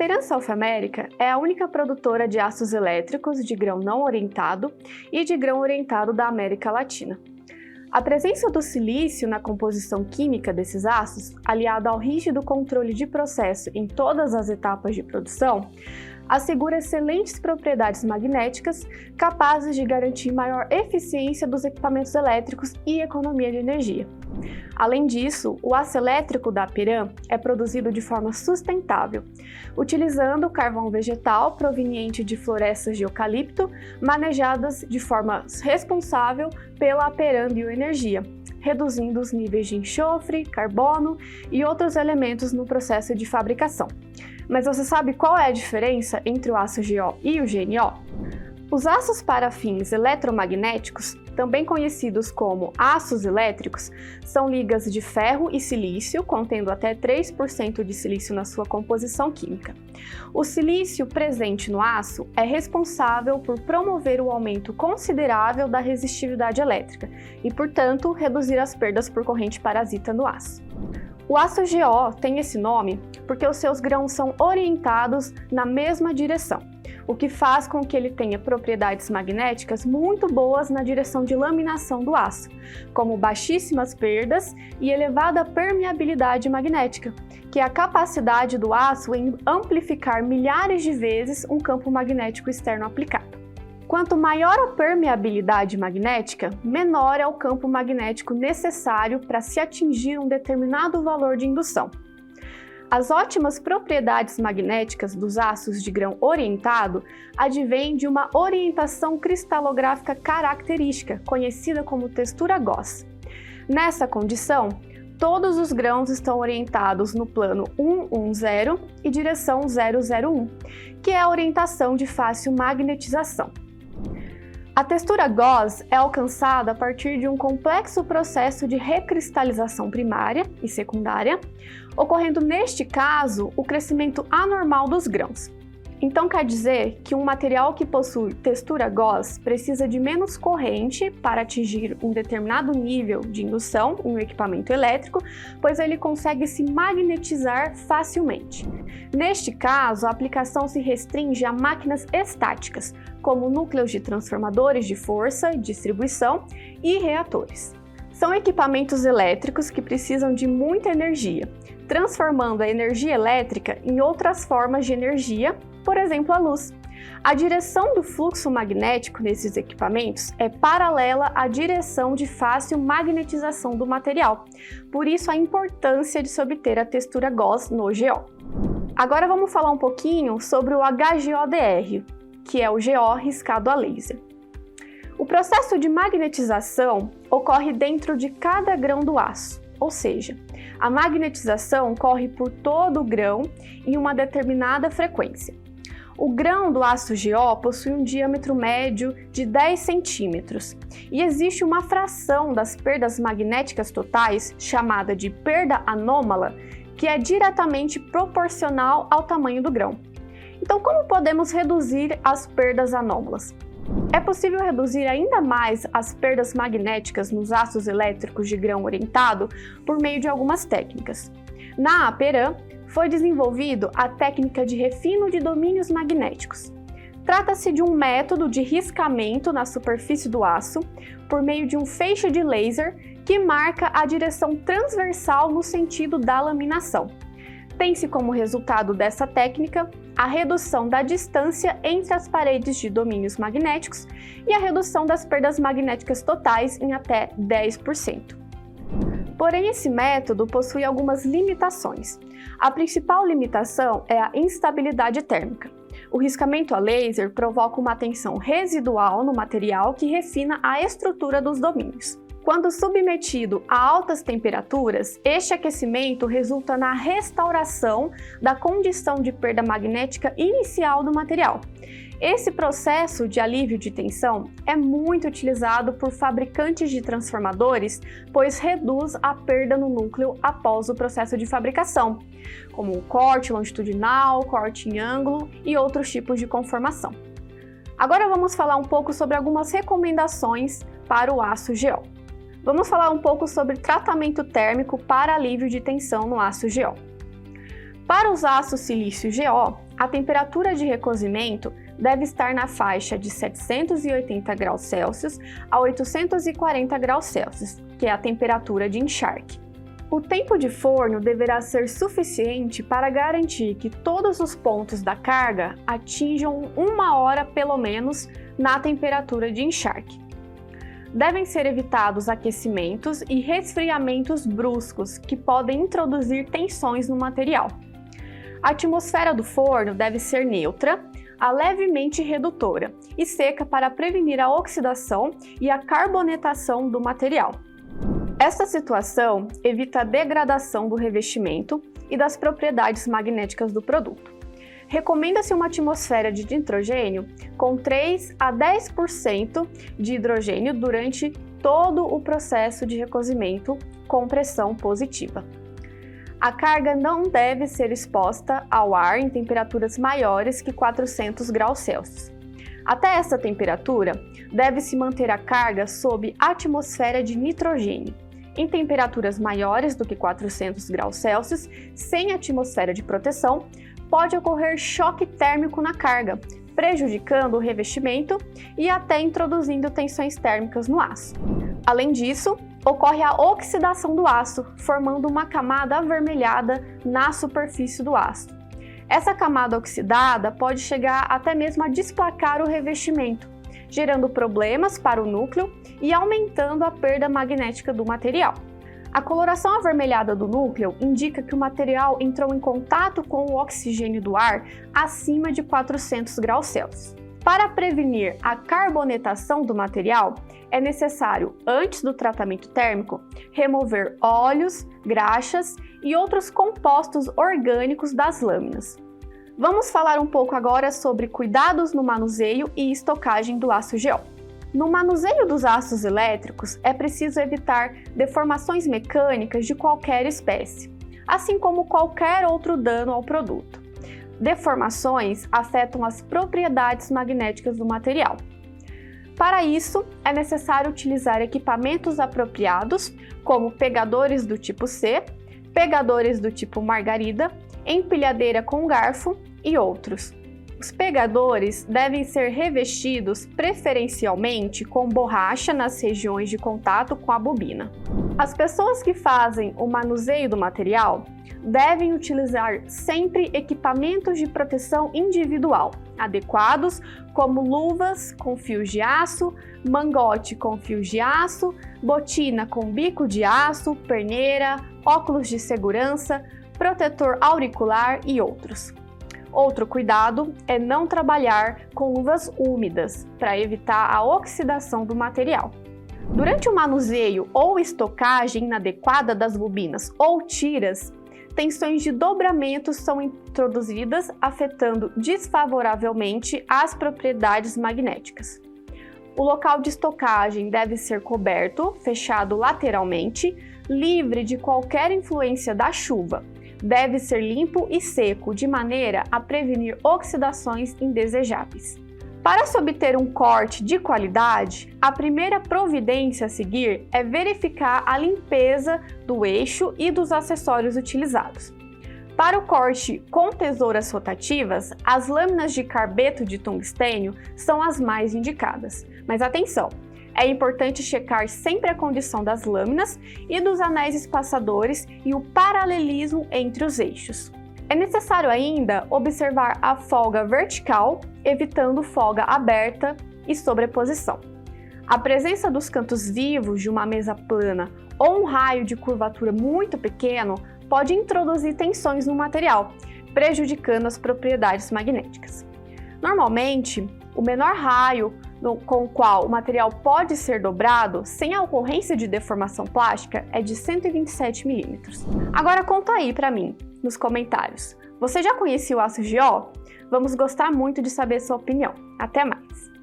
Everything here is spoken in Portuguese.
Peran South America é a única produtora de aços elétricos de grão não orientado e de grão orientado da América Latina. A presença do silício na composição química desses aços, aliado ao rígido controle de processo em todas as etapas de produção, assegura excelentes propriedades magnéticas capazes de garantir maior eficiência dos equipamentos elétricos e economia de energia. Além disso, o aço elétrico da Peran é produzido de forma sustentável, utilizando carvão vegetal proveniente de florestas de eucalipto manejadas de forma responsável pela Peran Bioenergia, reduzindo os níveis de enxofre, carbono e outros elementos no processo de fabricação. Mas você sabe qual é a diferença entre o aço GO e o GNO? Os aços para fins eletromagnéticos, também conhecidos como aços elétricos, são ligas de ferro e silício, contendo até 3% de silício na sua composição química. O silício presente no aço é responsável por promover o aumento considerável da resistividade elétrica e, portanto, reduzir as perdas por corrente parasita no aço. O aço GO tem esse nome porque os seus grãos são orientados na mesma direção, o que faz com que ele tenha propriedades magnéticas muito boas na direção de laminação do aço, como baixíssimas perdas e elevada permeabilidade magnética, que é a capacidade do aço em amplificar milhares de vezes um campo magnético externo aplicado. Quanto maior a permeabilidade magnética, menor é o campo magnético necessário para se atingir um determinado valor de indução. As ótimas propriedades magnéticas dos aços de grão orientado advêm de uma orientação cristalográfica característica, conhecida como textura Gauss. Nessa condição, todos os grãos estão orientados no plano 110 e direção 001, que é a orientação de fácil magnetização. A textura Gauss é alcançada a partir de um complexo processo de recristalização primária e secundária, ocorrendo neste caso o crescimento anormal dos grãos. Então quer dizer que um material que possui textura Gauss precisa de menos corrente para atingir um determinado nível de indução em um equipamento elétrico, pois ele consegue se magnetizar facilmente. Neste caso, a aplicação se restringe a máquinas estáticas, como núcleos de transformadores de força e distribuição e reatores. São equipamentos elétricos que precisam de muita energia, transformando a energia elétrica em outras formas de energia, por exemplo, a luz. A direção do fluxo magnético nesses equipamentos é paralela à direção de fácil magnetização do material, por isso a importância de se obter a textura Gauss no GO. Agora vamos falar um pouquinho sobre o HGODR, que é o GO riscado a laser. O processo de magnetização ocorre dentro de cada grão do aço, ou seja, a magnetização ocorre por todo o grão em uma determinada frequência. O grão do aço GO possui um diâmetro médio de 10 centímetros e existe uma fração das perdas magnéticas totais, chamada de perda anômala, que é diretamente proporcional ao tamanho do grão. Então, como podemos reduzir as perdas anômalas? É possível reduzir ainda mais as perdas magnéticas nos aços elétricos de grão orientado por meio de algumas técnicas. Na Peran, foi desenvolvido a técnica de refino de domínios magnéticos. Trata-se de um método de riscamento na superfície do aço por meio de um feixe de laser que marca a direção transversal no sentido da laminação. Tem-se como resultado dessa técnica a redução da distância entre as paredes de domínios magnéticos e a redução das perdas magnéticas totais em até 10%. Porém, esse método possui algumas limitações. A principal limitação é a instabilidade térmica. O riscamento a laser provoca uma tensão residual no material que refina a estrutura dos domínios. Quando submetido a altas temperaturas, este aquecimento resulta na restauração da condição de perda magnética inicial do material. Esse processo de alívio de tensão é muito utilizado por fabricantes de transformadores, pois reduz a perda no núcleo após o processo de fabricação, como o corte longitudinal, corte em ângulo e outros tipos de conformação. Agora vamos falar um pouco sobre algumas recomendações para o aço GO. Vamos falar um pouco sobre tratamento térmico para alívio de tensão no aço GO. Para os aços silício GO, a temperatura de recozimento deve estar na faixa de 780 graus Celsius a 840 graus Celsius, que é a temperatura de encharque. O tempo de forno deverá ser suficiente para garantir que todos os pontos da carga atinjam 1 hora pelo menos na temperatura de encharque. Devem ser evitados aquecimentos e resfriamentos bruscos que podem introduzir tensões no material. A atmosfera do forno deve ser neutra a levemente redutora e seca para prevenir a oxidação e a carbonatação do material. Esta situação evita a degradação do revestimento e das propriedades magnéticas do produto. Recomenda-se uma atmosfera de nitrogênio com 3 a 10% de hidrogênio durante todo o processo de recozimento com pressão positiva. A carga não deve ser exposta ao ar em temperaturas maiores que 400 graus Celsius. Até essa temperatura, deve-se manter a carga sob atmosfera de nitrogênio. Em temperaturas maiores do que 400 graus Celsius, sem atmosfera de proteção, pode ocorrer choque térmico na carga, prejudicando o revestimento e até introduzindo tensões térmicas no aço. Além disso, ocorre a oxidação do aço, formando uma camada avermelhada na superfície do aço. Essa camada oxidada pode chegar até mesmo a desplacar o revestimento, gerando problemas para o núcleo e aumentando a perda magnética do material. A coloração avermelhada do núcleo indica que o material entrou em contato com o oxigênio do ar acima de 400 graus Celsius. Para prevenir a carbonatação do material, é necessário, antes do tratamento térmico, remover óleos, graxas e outros compostos orgânicos das lâminas. Vamos falar um pouco agora sobre cuidados no manuseio e estocagem do aço GO. No manuseio dos aços elétricos, é preciso evitar deformações mecânicas de qualquer espécie, assim como qualquer outro dano ao produto. Deformações afetam as propriedades magnéticas do material. Para isso, é necessário utilizar equipamentos apropriados, como pegadores do tipo C, pegadores do tipo margarida, empilhadeira com garfo e outros. Os pegadores devem ser revestidos preferencialmente com borracha nas regiões de contato com a bobina. As pessoas que fazem o manuseio do material devem utilizar sempre equipamentos de proteção individual adequados, como luvas com fios de aço, mangote com fios de aço, botina com bico de aço, perneira, óculos de segurança, protetor auricular e outros. Outro cuidado é não trabalhar com luvas úmidas para evitar a oxidação do material. Durante o manuseio ou estocagem inadequada das bobinas ou tiras, tensões de dobramento são introduzidas, afetando desfavoravelmente as propriedades magnéticas. O local de estocagem deve ser coberto, fechado lateralmente, livre de qualquer influência da chuva. Deve ser limpo e seco, de maneira a prevenir oxidações indesejáveis. Para se obter um corte de qualidade, a primeira providência a seguir é verificar a limpeza do eixo e dos acessórios utilizados. Para o corte com tesouras rotativas, as lâminas de carbeto de tungstênio são as mais indicadas. Mas atenção! É importante checar sempre a condição das lâminas e dos anéis espaçadores e o paralelismo entre os eixos. É necessário ainda observar a folga vertical, evitando folga aberta e sobreposição. A presença dos cantos vivos de uma mesa plana ou um raio de curvatura muito pequeno pode introduzir tensões no material, prejudicando as propriedades magnéticas. Normalmente, o menor raio com o qual o material pode ser dobrado sem a ocorrência de deformação plástica é de 127 mm. Agora conta aí para mim, nos comentários. Você já conhecia o aço GO? Vamos gostar muito de saber sua opinião. Até mais!